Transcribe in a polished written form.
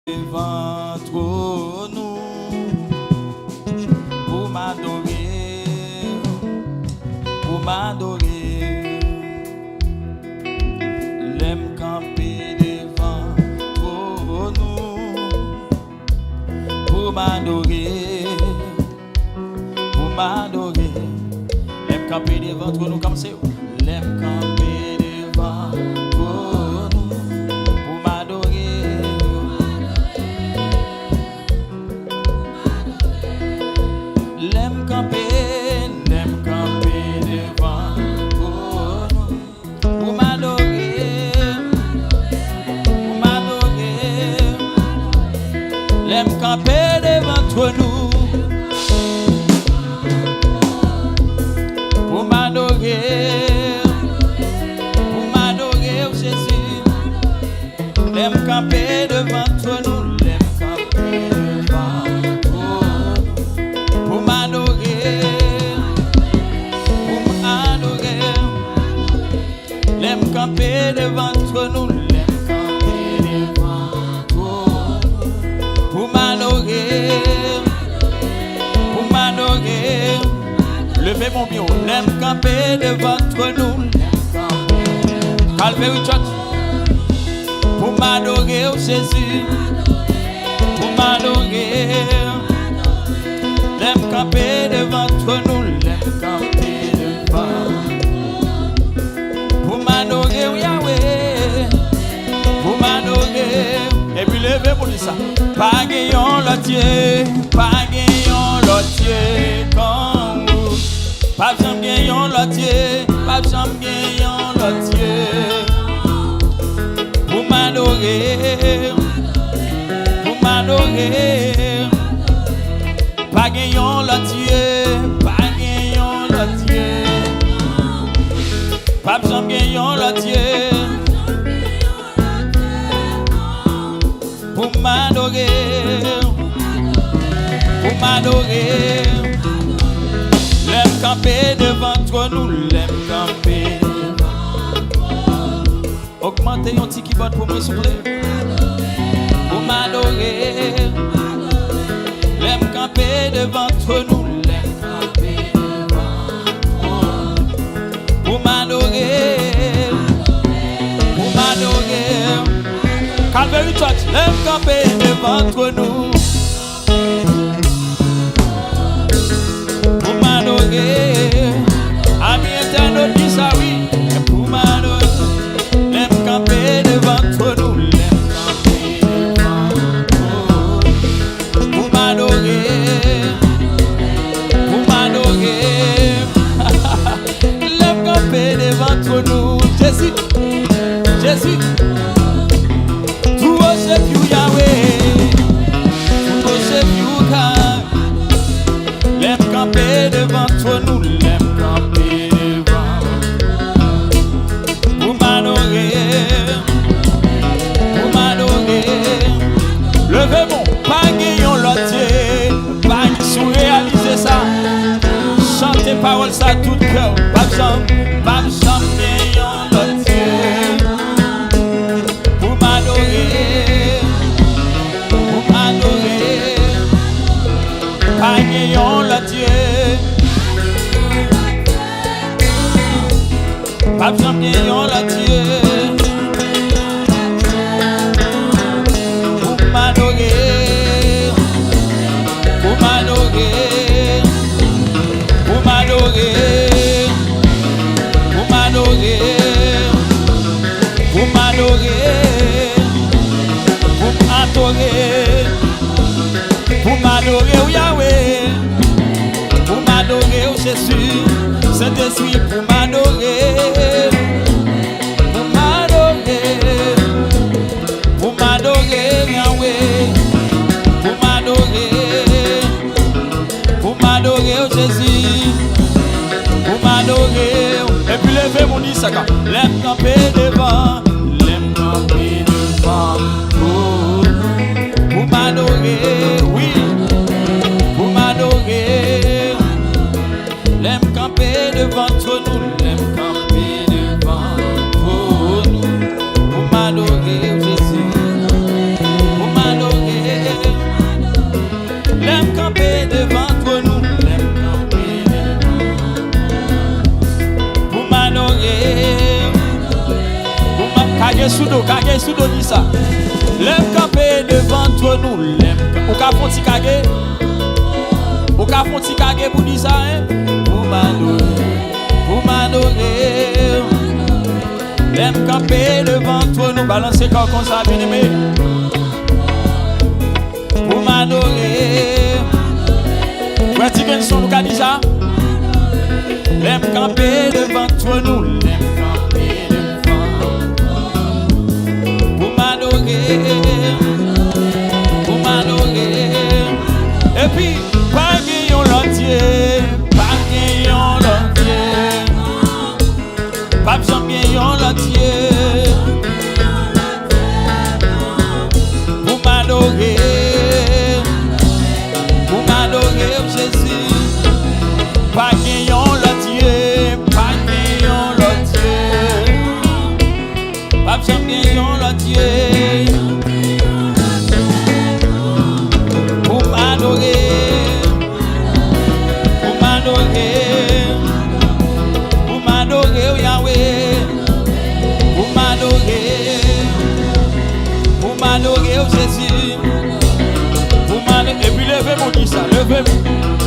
Devant nous, pour m'adorer, l'aime camper devant nous, pour m'adorer, l'aime camper devant nous, comme c'est, l'aime camper devant nous. L'aime camper devant nous, pour m'adorer, l'aime camper devant nous, pour m'adorer, Jésus, l'aime camper devant nous, l'aime camper devant nous. Pour m'adorer, l'aime camper devant nous, l'aime camper devant nous. Pour m'adorer, levez mon bio, l'aime camper devant nous, Calvary Church. Pour m'adorer, Jésus, pour m'adorer. L'aime camper devant nous, l'aime camper devant nous. Pour m'adorer, Yahweh, pour m'adorer. Et puis levez-vous de ça. Pas gagnant l'autre Dieu comme vous. Pas jamais gagnant l'autre Dieu, Pour m'adorer, pas gagnant l'autre Dieu, pas jamais gagnant l'autre Dieu, pour m'adorer, l'aime camper devant nous, l'aime camper. Augmentez un petit keyboard pour me souffler, pour m'adorer. L'aime camper devant nous, l'aime camper devant nous. Pour m'adorer, Calvary Church, l'aime camper devant nous. Pour m'adorer, ami éternel, dis ça oui. Pour m'adorer, l'aime camper devant nous, l'aime camper devant nous. Pour m'adorer, l'aime camper devant nous, Jésus, to worship you, Yahweh, to worship you, God. L'aime camper devant nous, l'aime camper devant. Pour m'adorer, levez mon pas gagnant l'autre, pas sous réaliser ça. Chantez paroles ça tout cœur, pas chambre gagnant l'autre. Pour m'adorer, pas gagnant l'autre. Pas chambre gagnant l'autre. Pour m'adorer, Yahweh, pour m'adorer, Jésus, Saint-Esprit, pour m'adorer, Yahweh, pour m'adorer, Jésus, pour m'adorer. Et puis levez mon Isaka, l'aime camper devant, pour m'adorer, oui, pour m'adorer, l'aime camper devant nous, l'aime camper devant nous, pour m'adorer, Jésus, pour m'adorer. sous dos dit ça. L'aime camper devant toi nous l'aime. Ou ka fonti kage. Ou ka fonti kage pour dire ça hein. Pour m'adorer. L'aime camper devant toi nous balancer corps comme ça bien aimé. Pour m'adorer. Ouais tu viens son nous ka dit ça. L'aime camper devant toi nous l'aime camper devant. Pour m'adorer. Pour m'adorer. Et puis pas gagnons l'entier. Pas gagnons l'entier. Pas besoin de gagnons l'entier. Pour m'adorer. Pour m'adorer Jésus. Pas gagnons l'entier. Pas gagnons l'entier. Pas besoin de gagnons l'entier. Pour m'adorer. Pour m'adorer. Pour m'adorer Yahweh. Pour m'adorer. Pour m'adorer Jésus. Pour m'adorer. Et puis levez-vous, dis ça, levez-vous.